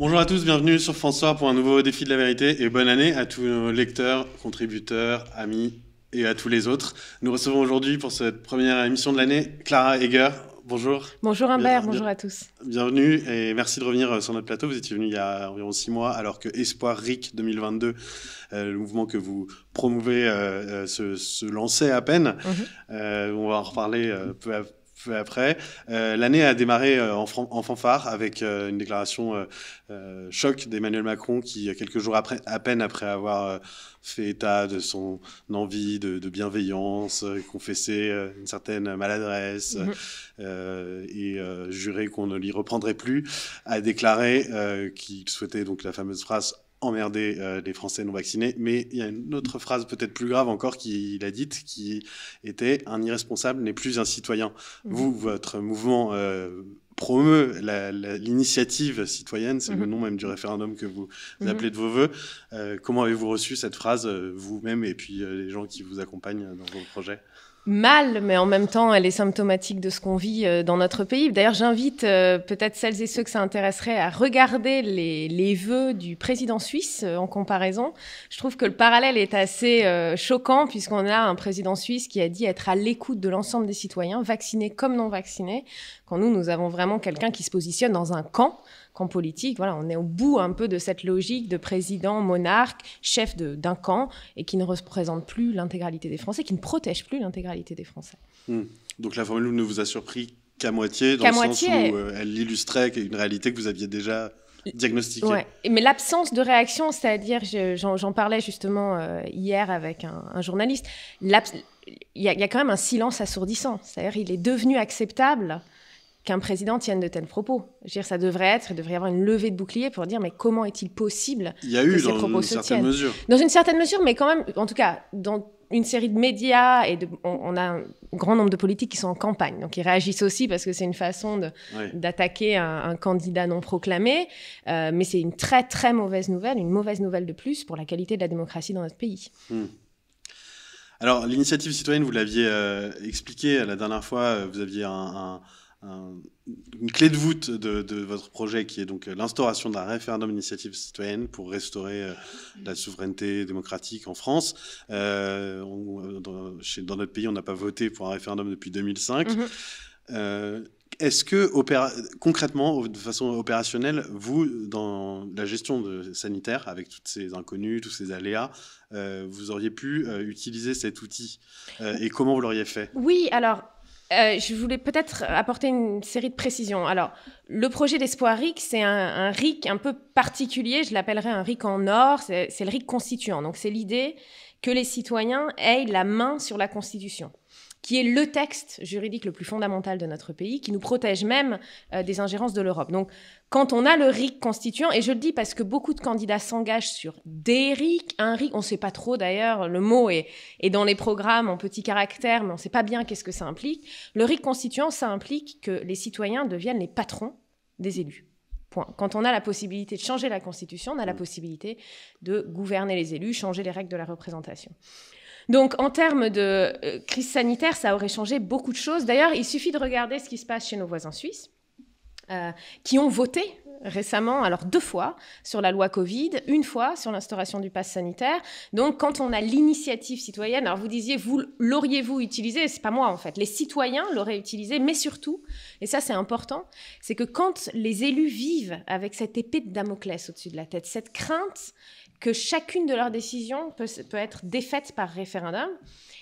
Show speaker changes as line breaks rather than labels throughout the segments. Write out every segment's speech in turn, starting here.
Bonjour à tous, bienvenue sur François pour un nouveau défi de la vérité et bonne année à tous nos lecteurs, contributeurs, amis et à tous les autres. Nous recevons aujourd'hui pour cette première émission de l'année Clara Heger. Bonjour.
Bonjour Humbert, bonjour à tous.
Bienvenue et merci de revenir sur notre plateau. Vous étiez venu il y a environ 6 mois alors que Espoir RIC 2022, le mouvement que vous promouvez, se lançait à peine. On va en reparler peu après. L'année a démarré en fanfare avec une déclaration choc d'Emmanuel Macron qui, quelques jours à peine après avoir fait état de son envie de bienveillance, confessé une certaine maladresse et juré qu'on ne l'y reprendrait plus, a déclaré qu'il souhaitait donc la fameuse phrase emmerder les Français non vaccinés. Mais il y a une autre phrase peut-être plus grave encore qu'il a dite, qui était « un irresponsable n'est plus un citoyen ». Vous, votre mouvement promeut l'initiative citoyenne, c'est le nom même du référendum que vous appelez de vos voeux. Comment avez-vous reçu cette phrase, vous-même et puis les gens qui vous accompagnent dans vos projets ?
Mal, mais en même temps, elle est symptomatique de ce qu'on vit dans notre pays. D'ailleurs, j'invite peut-être celles et ceux que ça intéresserait à regarder les vœux du président suisse en comparaison. Je trouve que le parallèle est assez choquant puisqu'on a un président suisse qui a dit être à l'écoute de l'ensemble des citoyens, vaccinés comme non vaccinés, quand nous avons vraiment quelqu'un qui se positionne dans un camp politique. Voilà, on est au bout un peu de cette logique de président, monarque, chef d'un camp et qui ne représente plus l'intégralité des Français, qui ne protège plus l'intégralité des Français.
Donc la formule ne vous a surpris qu'à moitié, dans le sens où elle illustrait une réalité que vous aviez déjà diagnostiquée.
Ouais. Mais l'absence de réaction, c'est-à-dire, j'en parlais justement hier avec un journaliste, il y a quand même un silence assourdissant. C'est-à-dire, il est devenu acceptable qu'un président tienne de tels propos. Je veux dire, il devrait y avoir une levée de bouclier pour dire, mais comment est-il possible que ces propos se tiennent ? Dans une certaine mesure, mais quand même, en tout cas, dans une série de médias, on a un grand nombre de politiques qui sont en campagne, donc ils réagissent aussi parce que c'est une façon d'attaquer un candidat non proclamé, mais c'est une très, très mauvaise nouvelle, une mauvaise nouvelle de plus pour la qualité de la démocratie dans notre pays.
Alors, l'initiative citoyenne, vous l'aviez expliqué la dernière fois, vous aviez une clé de voûte de votre projet qui est donc l'instauration d'un référendum d'initiative citoyenne pour restaurer la souveraineté démocratique en France. Dans notre pays, on n'a pas voté pour un référendum depuis 2005. Est-ce que, concrètement, de façon opérationnelle, vous, dans la gestion sanitaire, avec toutes ces inconnues, tous ces aléas, vous auriez pu utiliser cet outil et comment vous l'auriez fait ?
Oui, alors... je voulais peut-être apporter une série de précisions. Alors, le projet d'Espoir RIC, c'est un RIC un peu particulier. Je l'appellerais un RIC en or. C'est le RIC constituant. Donc, c'est l'idée que les citoyens aient la main sur la Constitution, qui est le texte juridique le plus fondamental de notre pays, qui nous protège même des ingérences de l'Europe. Donc, quand on a le RIC constituant, et je le dis parce que beaucoup de candidats s'engagent sur des RIC, un RIC, on ne sait pas trop d'ailleurs, le mot est dans les programmes en petits caractères, mais on ne sait pas bien qu'est-ce que ça implique. Le RIC constituant, ça implique que les citoyens deviennent les patrons des élus. Point. Quand on a la possibilité de changer la Constitution, on a la possibilité de gouverner les élus, changer les règles de la représentation. Donc, en termes de crise sanitaire, ça aurait changé beaucoup de choses. D'ailleurs, il suffit de regarder ce qui se passe chez nos voisins suisses, qui ont voté récemment, alors 2 fois, sur la loi Covid, 1 fois sur l'instauration du pass sanitaire. Donc, quand on a l'initiative citoyenne, alors vous disiez, l'auriez-vous utilisé ? C'est pas moi, en fait. Les citoyens l'auraient utilisé, mais surtout, et ça c'est important, c'est que quand les élus vivent avec cette épée de Damoclès au-dessus de la tête, cette crainte que chacune de leurs décisions peut être défaite par référendum,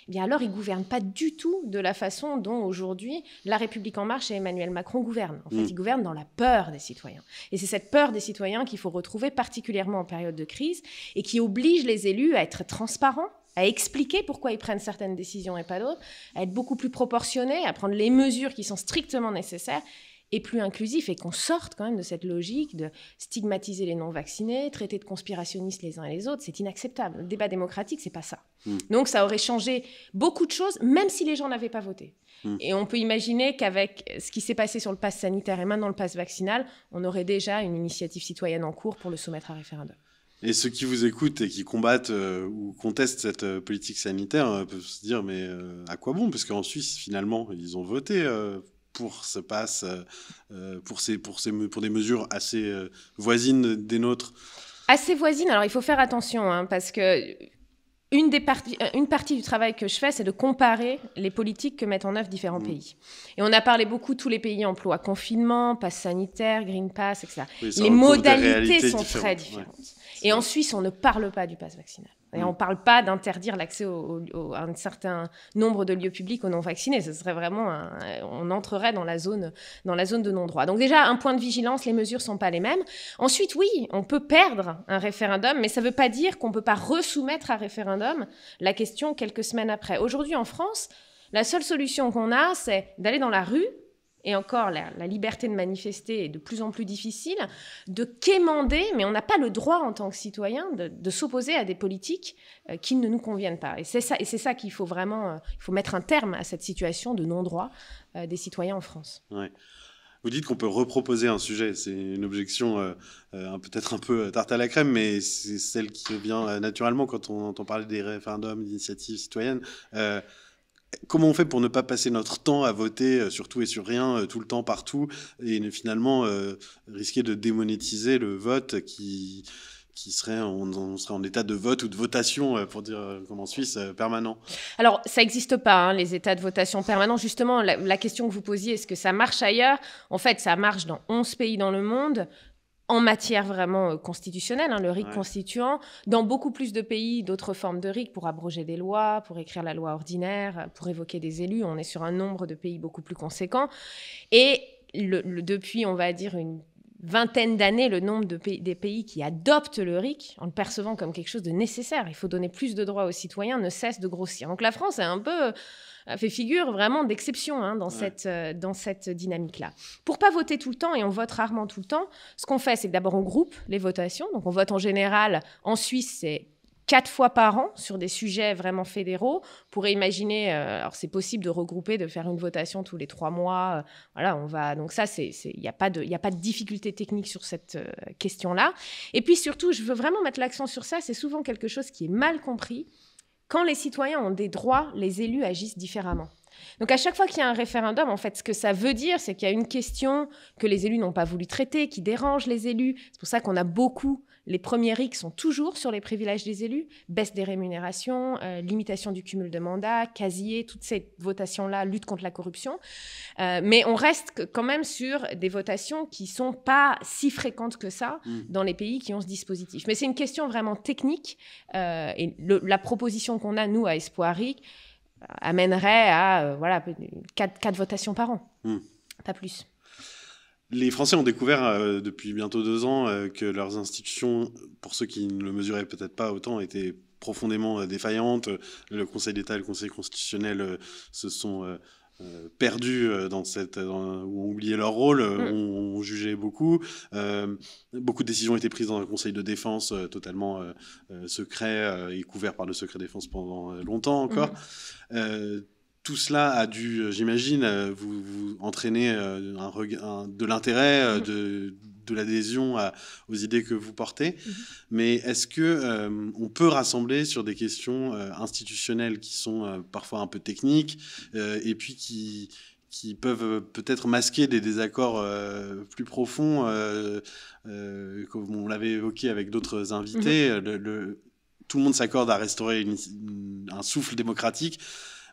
eh bien alors ils ne gouvernent pas du tout de la façon dont aujourd'hui La République En Marche et Emmanuel Macron gouvernent. En fait, ils gouvernent dans la peur des citoyens. Et c'est cette peur des citoyens qu'il faut retrouver particulièrement en période de crise et qui oblige les élus à être transparents, à expliquer pourquoi ils prennent certaines décisions et pas d'autres, à être beaucoup plus proportionnés, à prendre les mesures qui sont strictement nécessaires et plus inclusif, et qu'on sorte quand même de cette logique de stigmatiser les non-vaccinés, traiter de conspirationnistes les uns et les autres. C'est inacceptable. Le débat démocratique, c'est pas ça. Donc ça aurait changé beaucoup de choses, même si les gens n'avaient pas voté. Et on peut imaginer qu'avec ce qui s'est passé sur le pass sanitaire et maintenant le pass vaccinal, on aurait déjà une initiative citoyenne en cours pour le soumettre à référendum.
Et ceux qui vous écoutent et qui combattent ou contestent cette politique sanitaire peuvent se dire, mais à quoi bon ? Parce qu'en Suisse, finalement, ils ont voté parcours se passe pour des mesures assez voisines des nôtres?
Assez voisines. Alors, il faut faire attention, hein, parce que une partie du travail que je fais, c'est de comparer les politiques que mettent en œuvre différents pays. Et on a parlé beaucoup, tous les pays emploient confinement, pass sanitaire, Green Pass, etc.
Oui,
les modalités sont très différentes. Ouais. Et en Suisse, on ne parle pas du pass vaccinal. Et on ne parle pas d'interdire l'accès à un certain nombre de lieux publics aux non-vaccinés. Ce serait vraiment on entrerait dans la zone de non-droit. Donc déjà, un point de vigilance, les mesures ne sont pas les mêmes. Ensuite, oui, on peut perdre un référendum, mais ça ne veut pas dire qu'on ne peut pas resoumettre à référendum la question quelques semaines après. Aujourd'hui, en France, la seule solution qu'on a, c'est d'aller dans la rue. Et encore, la liberté de manifester est de plus en plus difficile, de quémander, mais on n'a pas le droit en tant que citoyen de s'opposer à des politiques qui ne nous conviennent pas. Et c'est ça qu'il faut vraiment, il faut mettre un terme à cette situation de non-droit des citoyens en France.
Ouais. Vous dites qu'on peut reproposer un sujet. C'est une objection peut-être un peu tarte à la crème, mais c'est celle qui revient naturellement quand on entend parler des référendums, d'initiatives citoyennes. Comment on fait pour ne pas passer notre temps à voter sur tout et sur rien, tout le temps, partout, et finalement risquer de démonétiser le vote qui serait, on serait en état de vote ou de votation, pour dire comme en Suisse, permanent?
Alors, ça n'existe pas, hein, les états de votation permanents. Justement, la question que vous posiez, est-ce que ça marche ailleurs? En fait, ça marche dans 11 pays dans le monde. En matière vraiment constitutionnelle, hein, le RIC constituant, dans beaucoup plus de pays, d'autres formes de RIC pour abroger des lois, pour écrire la loi ordinaire, pour évoquer des élus. On est sur un nombre de pays beaucoup plus conséquent. Et depuis, on va dire, une vingtaine d'années, le nombre des pays qui adoptent le RIC, en le percevant comme quelque chose de nécessaire, il faut donner plus de droits aux citoyens, ne cesse de grossir. Donc la France est un peu... fait figure vraiment d'exception, hein, dans cette dynamique-là. Pour pas voter tout le temps, et on vote rarement tout le temps, ce qu'on fait, c'est que d'abord on groupe les votations. Donc on vote en général, en Suisse, c'est 4 fois par an sur des sujets vraiment fédéraux. On pourrait imaginer, alors c'est possible de regrouper, de faire une votation tous les 3 mois. Voilà, on va. Donc ça, il n'y a pas de difficulté technique sur cette question-là. Et puis surtout, je veux vraiment mettre l'accent sur ça. C'est souvent quelque chose qui est mal compris. Quand les citoyens ont des droits, les élus agissent différemment. Donc à chaque fois qu'il y a un référendum, en fait, ce que ça veut dire, c'est qu'il y a une question que les élus n'ont pas voulu traiter, qui dérange les élus. C'est pour ça qu'on a beaucoup... Les premiers RIC sont toujours sur les privilèges des élus, baisse des rémunérations, limitation du cumul de mandats, casier, toutes ces votations-là, lutte contre la corruption. Mais on reste quand même sur des votations qui ne sont pas si fréquentes que ça dans les pays qui ont ce dispositif. Mais c'est une question vraiment technique. Et la proposition qu'on a, nous, à Espoir RIC, amènerait à 4 votations par an, pas plus.
Les Français ont découvert depuis bientôt 2 ans que leurs institutions, pour ceux qui ne le mesuraient peut-être pas autant, étaient profondément défaillantes. Le Conseil d'État et le Conseil constitutionnel se sont perdus où ont oublié leur rôle, ont jugé beaucoup. Beaucoup de décisions ont été prises dans un Conseil de défense totalement secret et couvert par le secret défense pendant longtemps encore. Tout cela a dû, j'imagine, vous entraîner de l'intérêt, de l'adhésion aux idées que vous portez. Mais est-ce qu'on peut rassembler sur des questions institutionnelles qui sont parfois un peu techniques et puis qui peuvent peut-être masquer des désaccords plus profonds, comme on l'avait évoqué avec d'autres invités. Tout le monde s'accorde à restaurer un souffle démocratique.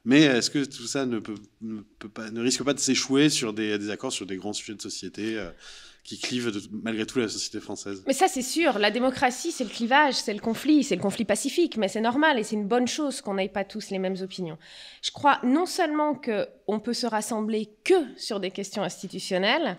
Mais est-ce que tout ça ne risque pas de s'échouer sur des accords sur des grands sujets de société qui clivent malgré tout la société française? Mais
ça, c'est sûr. La démocratie, c'est le clivage, c'est le conflit pacifique. Mais c'est normal et c'est une bonne chose qu'on n'ait pas tous les mêmes opinions. Je crois non seulement qu'on peut se rassembler que sur des questions institutionnelles,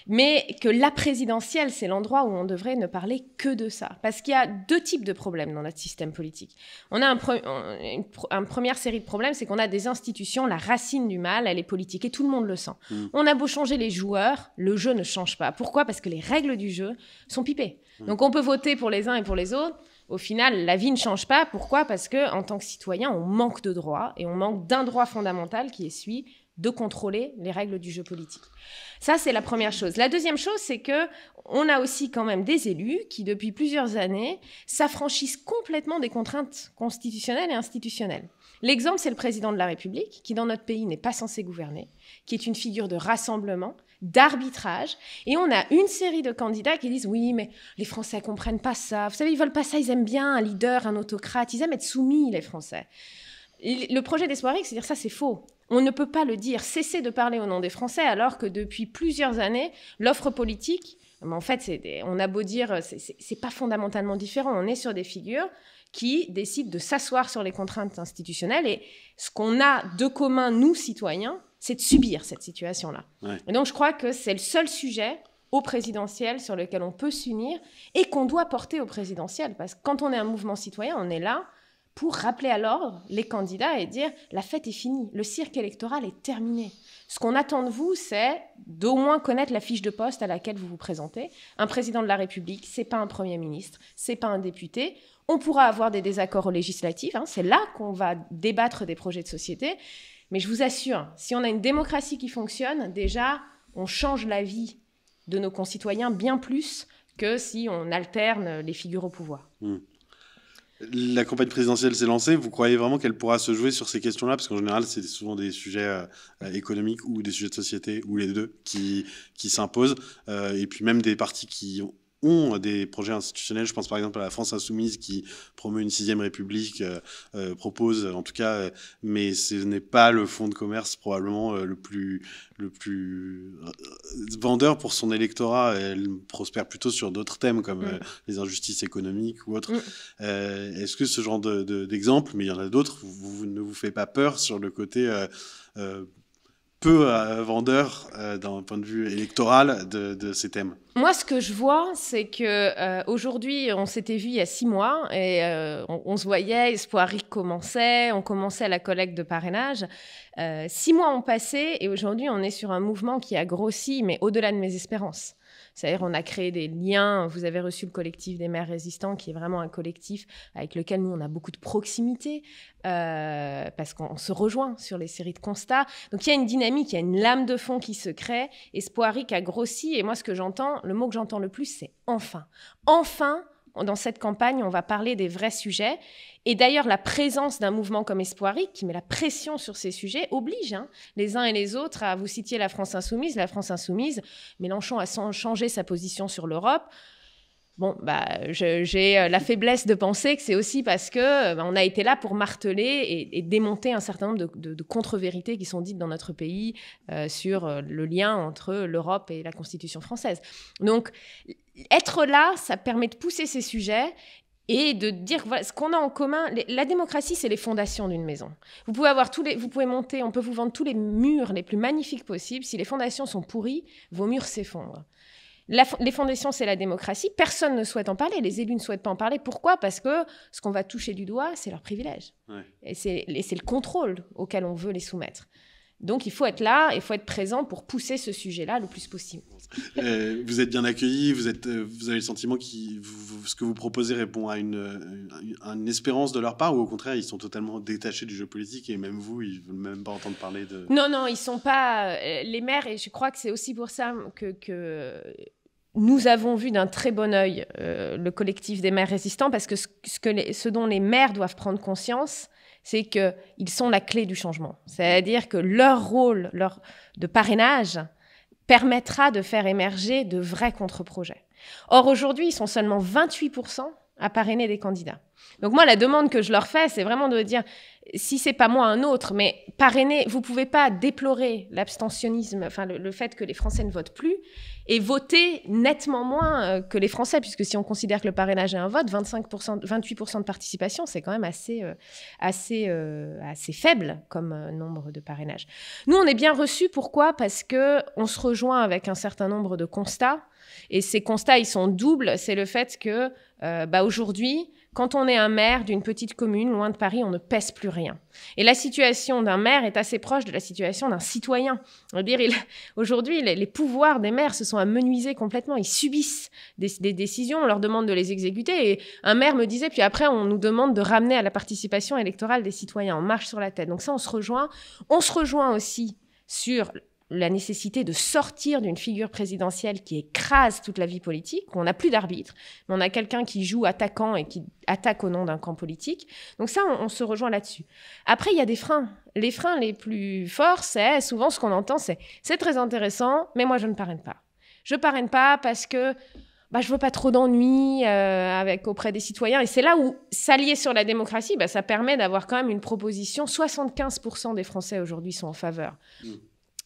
mais que la présidentielle, c'est l'endroit où on devrait ne parler que de ça. Parce qu'il y a 2 types de problèmes dans notre système politique. On a une première série de problèmes, c'est qu'on a des institutions, la racine du mal, elle est politique, et tout le monde le sent. On a beau changer les joueurs, le jeu ne change pas. Pourquoi ? Parce que les règles du jeu sont pipées. Donc on peut voter pour les uns et pour les autres. Au final, la vie ne change pas. Pourquoi ? Parce qu'en tant que citoyen, on manque de droits, et on manque d'un droit fondamental qui est celui de contrôler les règles du jeu politique. Ça, c'est la première chose. La deuxième chose, c'est qu'on a aussi quand même des élus qui, depuis plusieurs années, s'affranchissent complètement des contraintes constitutionnelles et institutionnelles. L'exemple, c'est le président de la République, qui dans notre pays n'est pas censé gouverner, qui est une figure de rassemblement, d'arbitrage. Et on a une série de candidats qui disent « Oui, mais les Français ne comprennent pas ça. Vous savez, ils veulent pas ça, ils aiment bien un leader, un autocrate. Ils aiment être soumis, les Français. » Le projet d'Espoir X, c'est dire ça, c'est faux. On ne peut pas le dire. Cessez de parler au nom des Français, alors que depuis plusieurs années, l'offre politique, en fait, on a beau dire, c'est pas fondamentalement différent. On est sur des figures qui décident de s'asseoir sur les contraintes institutionnelles. Et ce qu'on a de commun, nous, citoyens, c'est de subir cette situation-là. Ouais. Et donc, je crois que c'est le seul sujet au présidentiel sur lequel on peut s'unir et qu'on doit porter au présidentiel. Parce que quand on est un mouvement citoyen, on est là pour rappeler à l'ordre les candidats et dire « la fête est finie, le cirque électoral est terminé ». Ce qu'on attend de vous, c'est d'au moins connaître la fiche de poste à laquelle vous vous présentez. Un président de la République, c'est pas un Premier ministre, c'est pas un député. On pourra avoir des désaccords législatifs, c'est là qu'on va débattre des projets de société. Mais je vous assure, si on a une démocratie qui fonctionne, déjà, on change la vie de nos concitoyens bien plus que si on alterne les figures au pouvoir.
La campagne présidentielle s'est lancée. Vous croyez vraiment qu'elle pourra se jouer sur ces questions-là? Parce qu'en général, c'est souvent des sujets économiques ou des sujets de société, ou les deux, qui s'imposent. Et puis même des partis qui ont des projets institutionnels. Je pense par exemple à la France Insoumise qui promeut une 6e République, propose en tout cas, mais ce n'est pas le fonds de commerce probablement le plus vendeur pour son électorat. Elle prospère plutôt sur d'autres thèmes comme les injustices économiques ou autres. Est-ce que ce genre d'exemple, mais il y en a d'autres, ne vous fait pas peur sur le côté peu vendeur d'un point de vue électoral de ces thèmes?
Moi, ce que je vois, c'est qu'aujourd'hui, on s'était vu il y a 6 mois et on se voyait, Espoir Ric commençait, on commençait la collecte de parrainage. 6 mois ont passé et aujourd'hui, on est sur un mouvement qui a grossi, mais au-delà de mes espérances. C'est-à-dire, on a créé des liens. Vous avez reçu le collectif des maires résistants, qui est vraiment un collectif avec lequel nous, on a beaucoup de proximité, parce qu'on se rejoint sur les séries de constats. Donc, il y a une dynamique, il y a une lame de fond qui se crée. Espoir Ric a grossi. Et moi, ce que j'entends, le mot que j'entends le plus, c'est « enfin ». Enfin, dans cette campagne, on va parler des vrais sujets. Et d'ailleurs, la présence d'un mouvement comme Espoir Ric, qui met la pression sur ces sujets, oblige les uns et les autres à... Vous citiez la France Insoumise. La France Insoumise, Mélenchon a changé sa position sur l'Europe. Bon, j'ai la faiblesse de penser que c'est aussi parce qu'on a été là pour marteler et démonter un certain nombre de contre-vérités qui sont dites dans notre pays sur le lien entre l'Europe et la Constitution française. Donc, être là, ça permet de pousser ces sujets et de dire voilà, ce qu'on a en commun. La démocratie, c'est les fondations d'une maison. Vous pouvez monter, on peut vous vendre tous les murs les plus magnifiques possibles. Si les fondations sont pourries, vos murs s'effondrent. Les fondations, c'est la démocratie. Personne ne souhaite en parler. Les élus ne souhaitent pas en parler. Pourquoi? Parce que ce qu'on va toucher du doigt, c'est leur privilège. Ouais. Et c'est le contrôle auquel on veut les soumettre. Donc, il faut être là, il faut être présent pour pousser ce sujet-là le plus possible.
Vous êtes bien accueillis, vous avez le sentiment que ce que vous proposez répond à une espérance de leur part, ou au contraire, ils sont totalement détachés du jeu politique et même vous, ils ne veulent même pas entendre parler de...
Non, ils ne sont pas... les maires, et je crois que c'est aussi pour ça que nous avons vu d'un très bon œil le collectif des maires résistants, parce que ce dont les maires doivent prendre conscience, c'est qu'ils sont la clé du changement. C'est-à-dire que leur rôle de parrainage permettra de faire émerger de vrais contre-projets. Or, aujourd'hui, ils sont seulement 28% à parrainer des candidats. Donc moi, la demande que je leur fais, c'est vraiment de dire, si c'est pas moi, un autre, mais parrainer, vous pouvez pas déplorer l'abstentionnisme, enfin le fait que les Français ne votent plus, et voter nettement moins que les Français, puisque si on considère que le parrainage est un vote, 28% de participation, c'est quand même assez faible comme nombre de parrainages. Nous, on est bien reçus. Pourquoi? Parce qu'on se rejoint avec un certain nombre de constats, et ces constats, ils sont doubles. C'est le fait que, aujourd'hui, quand on est un maire d'une petite commune, loin de Paris, on ne pèse plus rien. Et la situation d'un maire est assez proche de la situation d'un citoyen. Aujourd'hui, les pouvoirs des maires se sont amenuisés complètement. Ils subissent des décisions, on leur demande de les exécuter. Et un maire me disait, puis après, on nous demande de ramener à la participation électorale des citoyens. On marche sur la tête. Donc ça, on se rejoint. On se rejoint aussi sur la nécessité de sortir d'une figure présidentielle qui écrase toute la vie politique, où on n'a plus d'arbitre, mais on a quelqu'un qui joue attaquant et qui attaque au nom d'un camp politique. Donc ça, on se rejoint là-dessus. Après, il y a des freins. Les freins les plus forts, c'est souvent ce qu'on entend, c'est très intéressant, mais moi, je ne parraine pas. Je ne parraine pas parce que je ne veux pas trop d'ennuis auprès des citoyens. Et c'est là où s'allier sur la démocratie, ça permet d'avoir quand même une proposition. 75% des Français aujourd'hui sont en faveur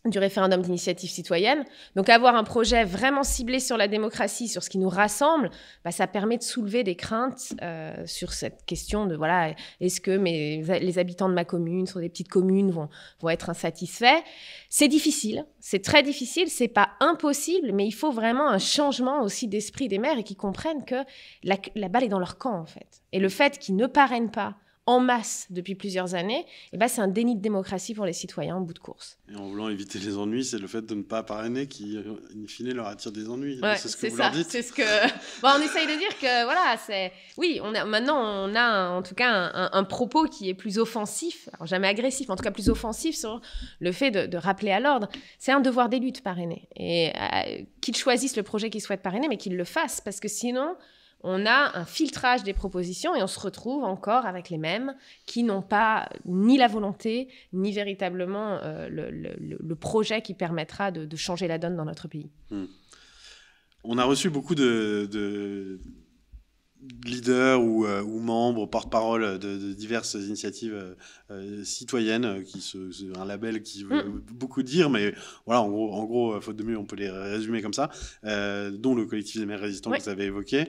du référendum d'initiative citoyenne. Donc avoir un projet vraiment ciblé sur la démocratie, sur ce qui nous rassemble, ça permet de soulever des craintes sur cette question de, voilà, est-ce que les habitants de ma commune, sur des petites communes, vont être insatisfaits. C'est difficile, c'est très difficile, c'est pas impossible, mais il faut vraiment un changement aussi d'esprit des maires et qu'ils comprennent que la balle est dans leur camp, en fait. Et le fait qu'ils ne parrainent pas en masse depuis plusieurs années, c'est un déni de démocratie pour les citoyens en bout de course.
Et en voulant éviter les ennuis, c'est le fait de ne pas parrainer qui, in fine, leur attire des ennuis.
Ouais,
c'est ce que vous leur dites.
C'est ce que... on essaye de dire que, voilà, c'est... Oui, maintenant, on a en tout cas un propos qui est plus offensif, alors jamais agressif, mais en tout cas plus offensif sur le fait de rappeler à l'ordre. C'est un devoir d'élu de parrainer. Et qu'ils choisissent le projet qu'ils souhaitent parrainer, mais qu'ils le fassent, parce que sinon... on a un filtrage des propositions et on se retrouve encore avec les mêmes qui n'ont pas ni la volonté, ni véritablement le projet qui permettra de changer la donne dans notre pays.
On a reçu beaucoup de leaders ou membres, porte-parole de diverses initiatives citoyennes, c'est un label qui veut beaucoup dire, mais voilà, en gros, faute de mieux, on peut les résumer comme ça, dont le collectif des maires résistants que vous avez évoqué.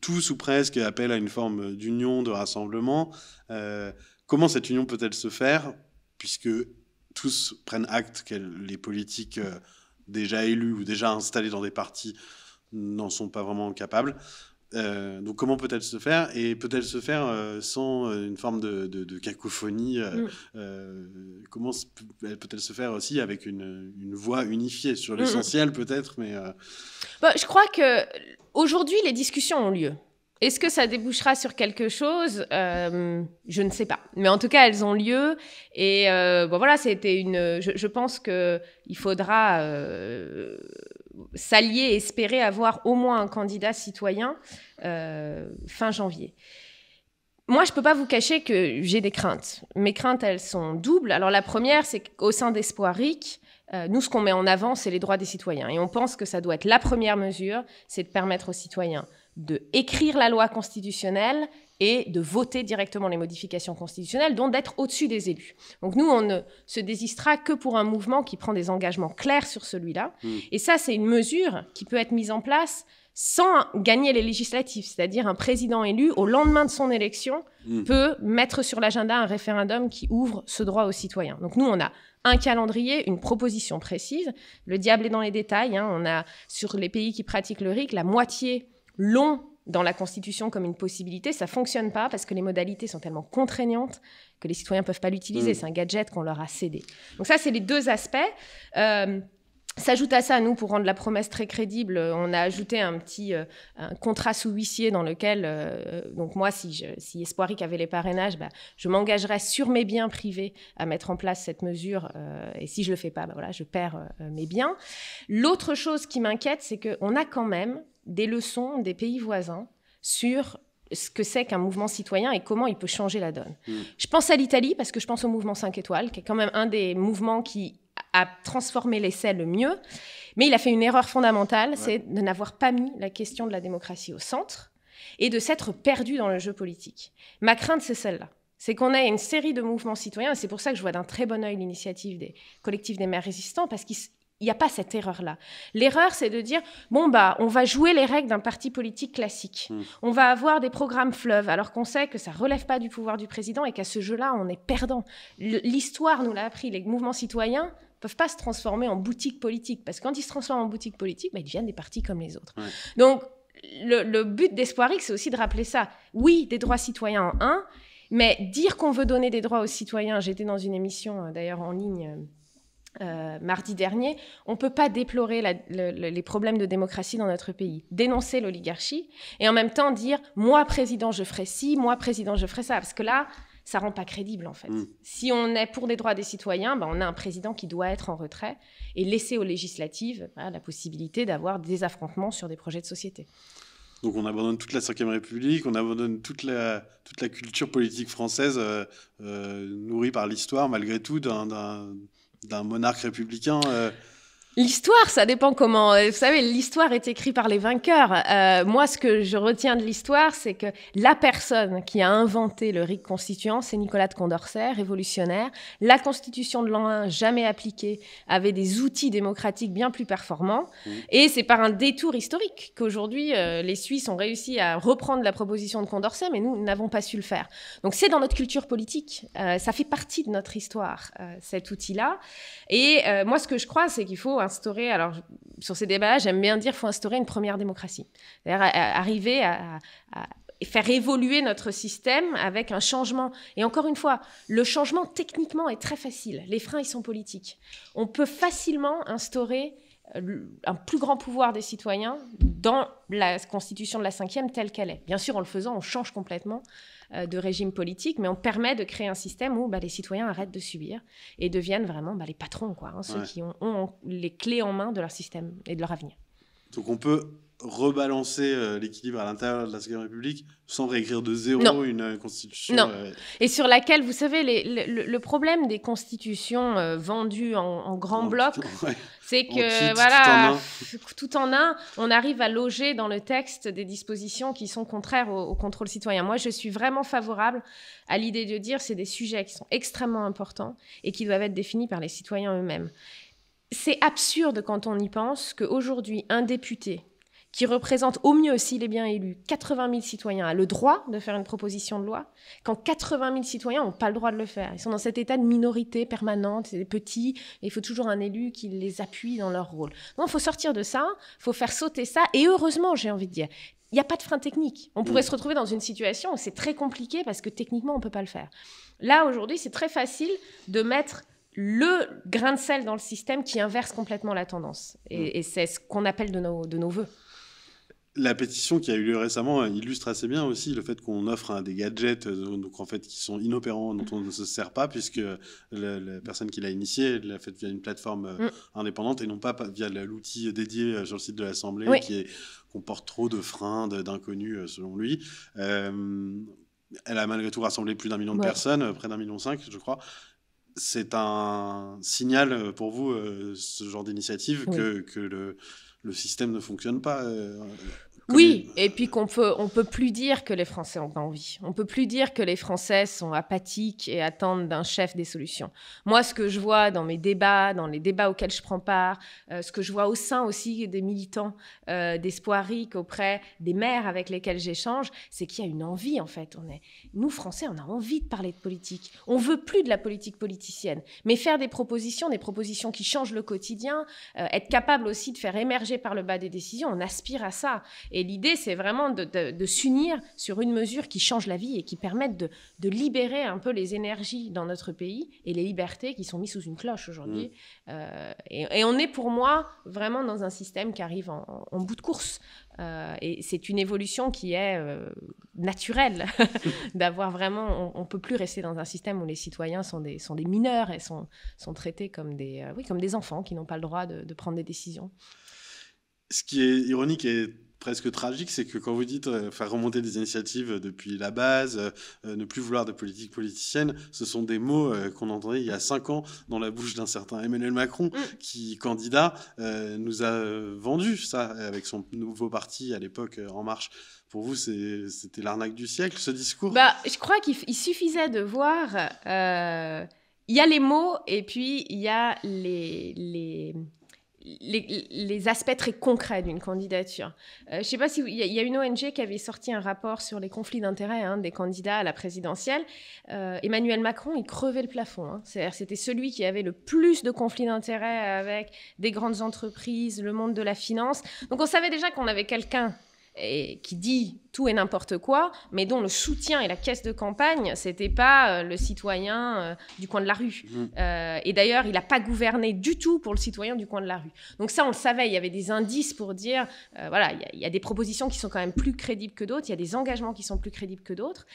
Tous ou presque appellent à une forme d'union, de rassemblement. Comment cette union peut-elle se faire, puisque tous prennent acte que les politiques déjà élus ou déjà installés dans des partis n'en sont pas vraiment capables. Donc comment peut-elle se faire, et peut-elle se faire sans une forme de cacophonie comment peut-elle se faire aussi avec une voix unifiée sur l'essentiel peut-être, mais
je crois que aujourd'hui les discussions ont lieu. Est-ce que ça débouchera sur quelque chose ? Je ne sais pas. Mais en tout cas, elles ont lieu. Et voilà, c'était je pense qu'il faudra s'allier et espérer avoir au moins un candidat citoyen fin janvier. Moi, je ne peux pas vous cacher que j'ai des craintes. Mes craintes, elles sont doubles. Alors la première, c'est qu'au sein d'Espoir RIC, nous, ce qu'on met en avant, c'est les droits des citoyens. Et on pense que ça doit être la première mesure, c'est de permettre aux citoyens d'écrire la loi constitutionnelle et de voter directement les modifications constitutionnelles, donc d'être au-dessus des élus. Donc nous, on ne se désistera que pour un mouvement qui prend des engagements clairs sur celui-là. Et ça, c'est une mesure qui peut être mise en place sans gagner les législatives. C'est-à-dire un président élu, au lendemain de son élection, peut mettre sur l'agenda un référendum qui ouvre ce droit aux citoyens. Donc nous, on a un calendrier, une proposition précise. Le diable est dans les détails. On a, sur les pays qui pratiquent le RIC, la moitié long dans la Constitution comme une possibilité. Ça ne fonctionne pas parce que les modalités sont tellement contraignantes que les citoyens ne peuvent pas l'utiliser. C'est un gadget qu'on leur a cédé. Donc ça, c'est les deux aspects. S'ajoute à ça, nous, pour rendre la promesse très crédible, on a ajouté un petit un contrat sous huissier dans lequel, donc moi, si Espoir RIC avait les parrainages, je m'engagerais sur mes biens privés à mettre en place cette mesure. Et si je ne le fais pas, voilà, je perds mes biens. L'autre chose qui m'inquiète, c'est qu'on a quand même des leçons des pays voisins sur ce que c'est qu'un mouvement citoyen et comment il peut changer la donne. Je pense à l'Italie, parce que je pense au mouvement 5 étoiles, qui est quand même un des mouvements qui a transformé l'essai le mieux, mais il a fait une erreur fondamentale, c'est de n'avoir pas mis la question de la démocratie au centre et de s'être perdu dans le jeu politique. Ma crainte, c'est celle-là. C'est qu'on ait une série de mouvements citoyens, et c'est pour ça que je vois d'un très bon œil l'initiative des collectifs des maires résistants, parce qu'il n'y a pas cette erreur-là. L'erreur, c'est de dire, on va jouer les règles d'un parti politique classique. On va avoir des programmes fleuves, alors qu'on sait que ça ne relève pas du pouvoir du président et qu'à ce jeu-là, on est perdant. L'histoire nous l'a appris, les mouvements citoyens ne peuvent pas se transformer en boutique politique, parce que quand ils se transforment en boutique politique, ils deviennent des partis comme les autres. Donc, le but d'Espoir RIC, c'est aussi de rappeler ça. Oui, des droits citoyens en un, mais dire qu'on veut donner des droits aux citoyens, j'étais dans une émission, d'ailleurs en ligne, mardi dernier, on ne peut pas déplorer les problèmes de démocratie dans notre pays, dénoncer l'oligarchie et en même temps dire « moi, président, je ferai ci, moi, président, je ferai ça ». Parce que là, ça rend pas crédible, en fait. Si on est pour des droits des citoyens, on a un président qui doit être en retrait et laisser aux législatives la possibilité d'avoir des affrontements sur des projets de société.
Donc on abandonne toute la Ve République, on abandonne toute la culture politique française nourrie par l'histoire, malgré tout, d'un monarque républicain.
L'histoire, ça dépend comment. Vous savez, l'histoire est écrite par les vainqueurs. Moi, ce que je retiens de l'histoire, c'est que la personne qui a inventé le RIC constituant, c'est Nicolas de Condorcet, révolutionnaire. La Constitution de l'an 1, jamais appliquée, avait des outils démocratiques bien plus performants. Et c'est par un détour historique qu'aujourd'hui, les Suisses ont réussi à reprendre la proposition de Condorcet, mais nous n'avons pas su le faire. Donc c'est dans notre culture politique. Ça fait partie de notre histoire, cet outil-là. Et moi, ce que je crois, c'est qu'il faut instaurer, alors sur ces débats-là, j'aime bien dire qu'il faut instaurer une première démocratie. C'est-à-dire arriver à faire évoluer notre système avec un changement. Et encore une fois, le changement techniquement est très facile. Les freins, ils sont politiques. On peut facilement instaurer un plus grand pouvoir des citoyens dans la constitution de la 5e telle qu'elle est. Bien sûr, en le faisant, on change complètement de régime politique, mais on permet de créer un système où les citoyens arrêtent de subir et deviennent vraiment les patrons, ceux qui ont les clés en main de leur système et de leur avenir.
Donc on peut rebalancer l'équilibre à l'intérieur de la Ve République sans réécrire de zéro une constitution.
Non. Et sur laquelle, vous savez, le problème des constitutions vendues en grands blocs, c'est que tout en un, on arrive à loger dans le texte des dispositions qui sont contraires au contrôle citoyen. Moi, je suis vraiment favorable à l'idée de dire que c'est des sujets qui sont extrêmement importants et qui doivent être définis par les citoyens eux-mêmes. C'est absurde quand on y pense qu'aujourd'hui, un député qui représente au mieux, s'il est bien élu, 80 000 citoyens, a le droit de faire une proposition de loi, quand 80 000 citoyens n'ont pas le droit de le faire. Ils sont dans cet état de minorité permanente, c'est des petits, et il faut toujours un élu qui les appuie dans leur rôle. Donc il faut sortir de ça, il faut faire sauter ça, et heureusement, j'ai envie de dire, il n'y a pas de frein technique. On pourrait se retrouver dans une situation où c'est très compliqué parce que techniquement, on ne peut pas le faire. Là, aujourd'hui, c'est très facile de mettre le grain de sel dans le système qui inverse complètement la tendance. Et c'est ce qu'on appelle de nos voeux.
La pétition qui a eu lieu récemment illustre assez bien aussi le fait qu'on offre des gadgets donc en fait, qui sont inopérants, dont on ne se sert pas, puisque la personne qui l'a initié l'a fait via une plateforme indépendante et non pas via l'outil dédié sur le site de l'Assemblée qui comporte trop de freins, d'inconnus selon lui. Elle a malgré tout rassemblé plus d'1 million de personnes, près d'1,5 million, je crois. C'est un signal pour vous, ce genre d'initiative, que le système ne fonctionne pas
et puis on peut plus dire que les Français ont pas envie. On peut plus dire que les Français sont apathiques et attendent d'un chef des solutions. Moi, ce que je vois dans mes débats, dans les débats auxquels je prends part, ce que je vois au sein aussi des militants d'Espoir RIC auprès des maires avec lesquels j'échange, c'est qu'il y a une envie, en fait. Nous, Français, on a envie de parler de politique. On veut plus de la politique politicienne, mais faire des propositions qui changent le quotidien, être capable aussi de faire émerger par le bas des décisions, on aspire à ça. Et l'idée, c'est vraiment de s'unir sur une mesure qui change la vie et qui permette de libérer un peu les énergies dans notre pays et les libertés qui sont mises sous une cloche aujourd'hui. Et on est, pour moi, vraiment dans un système qui arrive en bout de course. Et c'est une évolution qui est naturelle d'avoir vraiment... On ne peut plus rester dans un système où les citoyens sont des mineurs et sont traités comme des enfants qui n'ont pas le droit de prendre des décisions.
Ce qui est ironique et presque tragique, c'est que quand vous dites faire remonter des initiatives depuis la base, ne plus vouloir de politique politicienne, ce sont des mots qu'on entendait il y a 5 ans dans la bouche d'un certain Emmanuel Macron, qui, candidat, nous a vendu ça avec son nouveau parti à l'époque, En Marche. Pour vous, c'était l'arnaque du siècle, ce discours ?
Je crois qu'il suffisait de voir... Il y a les mots et puis il y a les aspects très concrets d'une candidature. Je ne sais pas si... Il y a une ONG qui avait sorti un rapport sur les conflits d'intérêts des candidats à la présidentielle. Emmanuel Macron, il crevait le plafond. C'est-à-dire, c'était celui qui avait le plus de conflits d'intérêts avec des grandes entreprises, le monde de la finance. Donc, on savait déjà qu'on avait quelqu'un qui dit tout et n'importe quoi, mais dont le soutien et la caisse de campagne, c'était pas le citoyen du coin de la rue. Et d'ailleurs, il n'a pas gouverné du tout pour le citoyen du coin de la rue. Donc ça, on le savait, il y avait des indices pour dire, il y a des propositions qui sont quand même plus crédibles que d'autres, il y a des engagements qui sont plus crédibles que d'autres.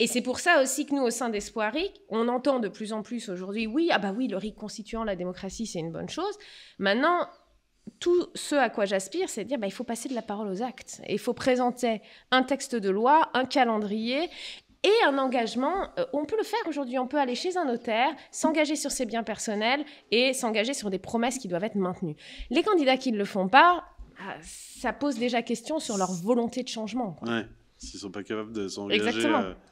Et c'est pour ça aussi que nous, au sein d'Espoir RIC, on entend de plus en plus aujourd'hui, oui, le RIC constituant la démocratie, c'est une bonne chose. Maintenant, tout ce à quoi j'aspire, c'est de dire, il faut passer de la parole aux actes. Et il faut présenter un texte de loi, un calendrier et un engagement. On peut le faire aujourd'hui, on peut aller chez un notaire, s'engager sur ses biens personnels et s'engager sur des promesses qui doivent être maintenues. Les candidats qui ne le font pas, ça pose déjà question sur leur volonté de changement, quoi.
Ouais. S'ils ne sont pas capables de s'engager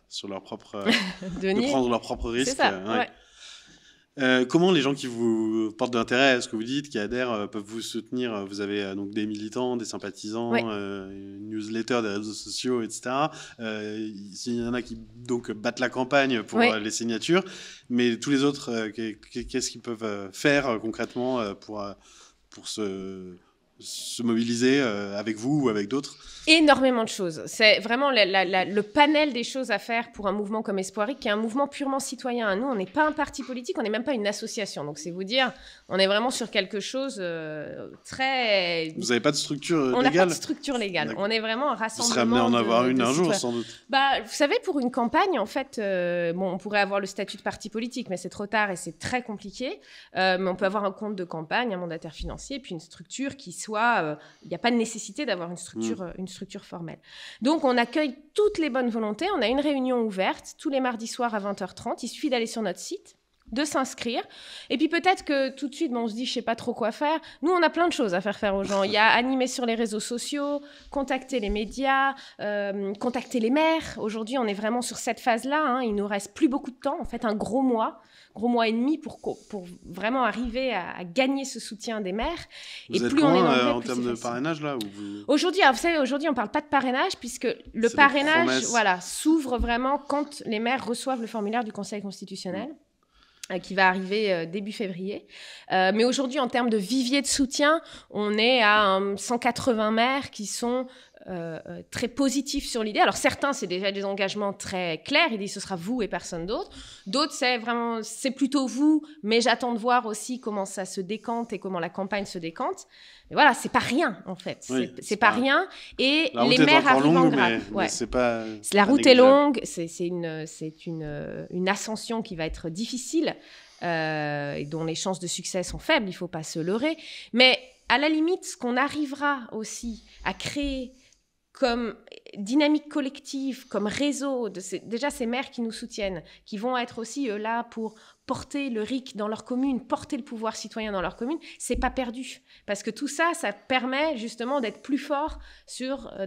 sur leur propre... de prendre leurs propres risques.
C'est ça, ouais.
Comment les gens qui vous portent de l'intérêt à ce que vous dites, qui adhèrent, peuvent vous soutenir? Vous avez donc des militants, des sympathisants, une newsletter, des réseaux sociaux, etc. Il y en a qui donc battent la campagne pour les signatures, mais tous les autres, qu'est-ce qu'ils peuvent faire concrètement pour se mobiliser avec vous ou avec d'autres?
Énormément de choses. C'est vraiment le panel des choses à faire pour un mouvement comme Espoir RIC, qui est un mouvement purement citoyen. Nous, on n'est pas un parti politique, on n'est même pas une association. Donc, c'est vous dire, on est vraiment sur quelque chose très...
Vous n'avez pas de structure légale?
On n'a pas de structure légale. On est vraiment un rassemblement.
Vous serez amené à en avoir une un jour, sans doute.
Vous savez, pour une campagne, en fait, on pourrait avoir le statut de parti politique, mais c'est trop tard et c'est très compliqué. Mais on peut avoir un compte de campagne, un mandataire financier, puis une structure qui soit... Il n'y a pas de nécessité d'avoir une structure formelle. Donc, on accueille toutes les bonnes volontés. On a une réunion ouverte tous les mardis soirs à 20h30. Il suffit d'aller sur notre site, de s'inscrire. Et puis peut-être que tout de suite, on se dit, je ne sais pas trop quoi faire. Nous, on a plein de choses à faire aux gens. Il y a animer sur les réseaux sociaux, contacter les médias, contacter les maires. Aujourd'hui, on est vraiment sur cette phase-là. Il ne nous reste plus beaucoup de temps, en fait, un gros mois et demi pour vraiment arriver à gagner ce soutien des maires.
Vous êtes en termes de parrainage, là
Aujourd'hui, vous savez, on ne parle pas de parrainage, puisque le parrainage s'ouvre vraiment quand les maires reçoivent le formulaire du Conseil constitutionnel. Qui va arriver début février. Mais aujourd'hui, en termes de vivier de soutien, on est à 180 maires qui sont très positifs sur l'idée. Alors certains, c'est déjà des engagements très clairs, ils disent ce sera vous et personne d'autre. D'autres, c'est plutôt vous, mais j'attends de voir aussi comment ça se décante et comment la campagne se décante. Mais voilà, c'est pas rien en fait.
Oui,
c'est pas rien. Et les maires
arrivent
en grappe.
Mais c'est pas.
La route est longue, c'est une ascension qui va être difficile et dont les chances de succès sont faibles. Il faut pas se leurrer. Mais à la limite, ce qu'on arrivera aussi à créer comme dynamique collective, comme réseau, déjà ces maires qui nous soutiennent, qui vont être aussi là pour porter le RIC dans leur commune, porter le pouvoir citoyen dans leur commune, c'est pas perdu. Parce que tout ça, ça permet justement d'être plus fort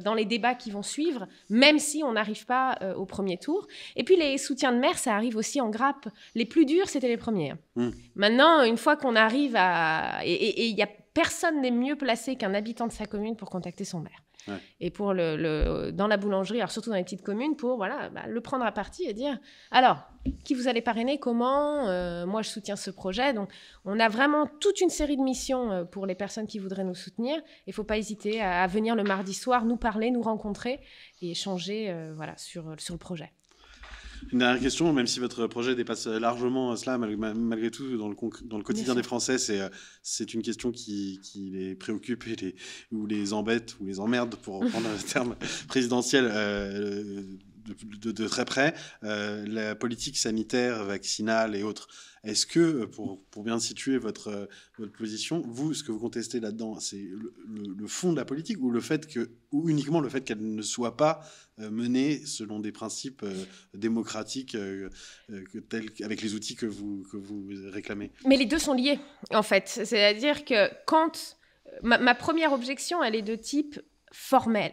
dans les débats qui vont suivre, même si on n'arrive pas au premier tour. Et puis les soutiens de maires, ça arrive aussi en grappe. Les plus durs, c'était les premiers. Maintenant, une fois qu'on arrive à... Et il y a personne n'est mieux placé qu'un habitant de sa commune pour contacter son maire. Ouais. Et pour dans la boulangerie, alors surtout dans les petites communes, pour le prendre à partie et dire alors, qui vous allez parrainer, comment moi je soutiens ce projet. Donc on a vraiment toute une série de missions pour les personnes qui voudraient nous soutenir. Il ne faut pas hésiter à venir le mardi soir, nous parler, nous rencontrer et échanger sur le projet.
Une dernière question, même si votre projet dépasse largement cela, malgré tout, dans le quotidien des Français, c'est une question qui les préoccupe ou les embête ou les emmerde, pour reprendre un terme présidentiel, de très près, la politique sanitaire, vaccinale et autres. Est-ce que, pour bien situer votre position, ce que vous contestez là-dedans, c'est le fond de la politique ou uniquement le fait qu'elle ne soit pas menée selon des principes démocratiques avec les outils que vous réclamez? Mais
les deux sont liés, en fait. C'est-à-dire que quand... Ma première objection, elle est de type... formel.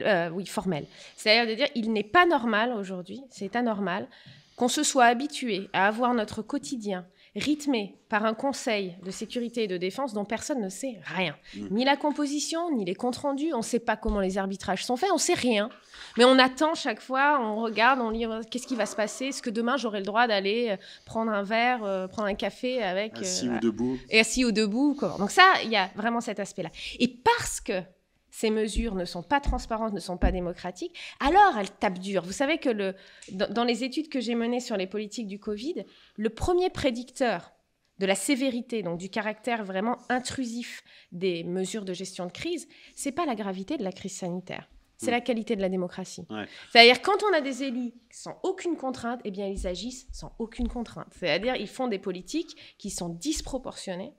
C'est-à-dire de dire il n'est pas normal aujourd'hui, c'est anormal, qu'on se soit habitué à avoir notre quotidien rythmé par un conseil de sécurité et de défense dont personne ne sait rien. Ni la composition, ni les comptes rendus, on ne sait pas comment les arbitrages sont faits, on ne sait rien. Mais on attend chaque fois, on regarde, on lit qu'est-ce qui va se passer, est-ce que demain j'aurai le droit d'aller prendre un verre, prendre un café avec...
Assis ou debout.
Et assis ou debout. Donc ça, il y a vraiment cet aspect-là. Et parce que ces mesures ne sont pas transparentes, ne sont pas démocratiques, alors elles tapent dur. Vous savez que dans les études que j'ai menées sur les politiques du Covid, le premier prédicteur de la sévérité, donc du caractère vraiment intrusif des mesures de gestion de crise, c'est pas la gravité de la crise sanitaire. c'est la qualité de la démocratie.
Ouais.
C'est-à-dire, quand on a des élus sans aucune contrainte, eh bien, ils agissent sans aucune contrainte. C'est-à-dire, ils font des politiques qui sont disproportionnées.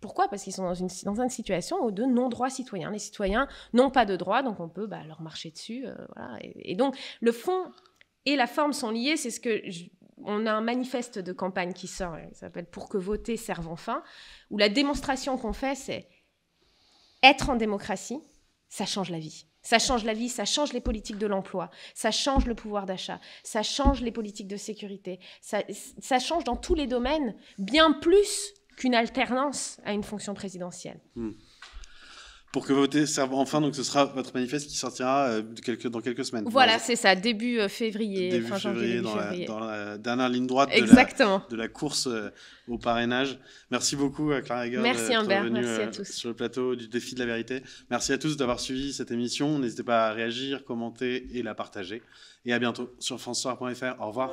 Pourquoi ? Parce qu'ils sont dans une situation de non-droit citoyen. Les citoyens n'ont pas de droit, donc on peut leur marcher dessus. Voilà. Et donc, le fond et la forme sont liés. C'est ce que... On a un manifeste de campagne qui sort, il s'appelle « Pour que voter serve enfin », où la démonstration qu'on fait, c'est être en démocratie, ça change la vie. Ça change la vie, ça change les politiques de l'emploi, ça change le pouvoir d'achat, ça change les politiques de sécurité, ça change dans tous les domaines, bien plus qu'une alternance à une fonction présidentielle.
Pour que voter serve enfin, donc ce sera votre manifeste qui sortira dans quelques semaines.
Voilà, c'est ça, début février, fin janvier, début février.
Dans la dernière ligne droite de la course au parrainage. Merci beaucoup, Clara Egger,
merci Humbert,
merci
à tous.
Sur le plateau du Défi de la Vérité. Merci à tous d'avoir suivi cette émission. N'hésitez pas à réagir, commenter et la partager. Et à bientôt sur francesoir.fr. Au revoir.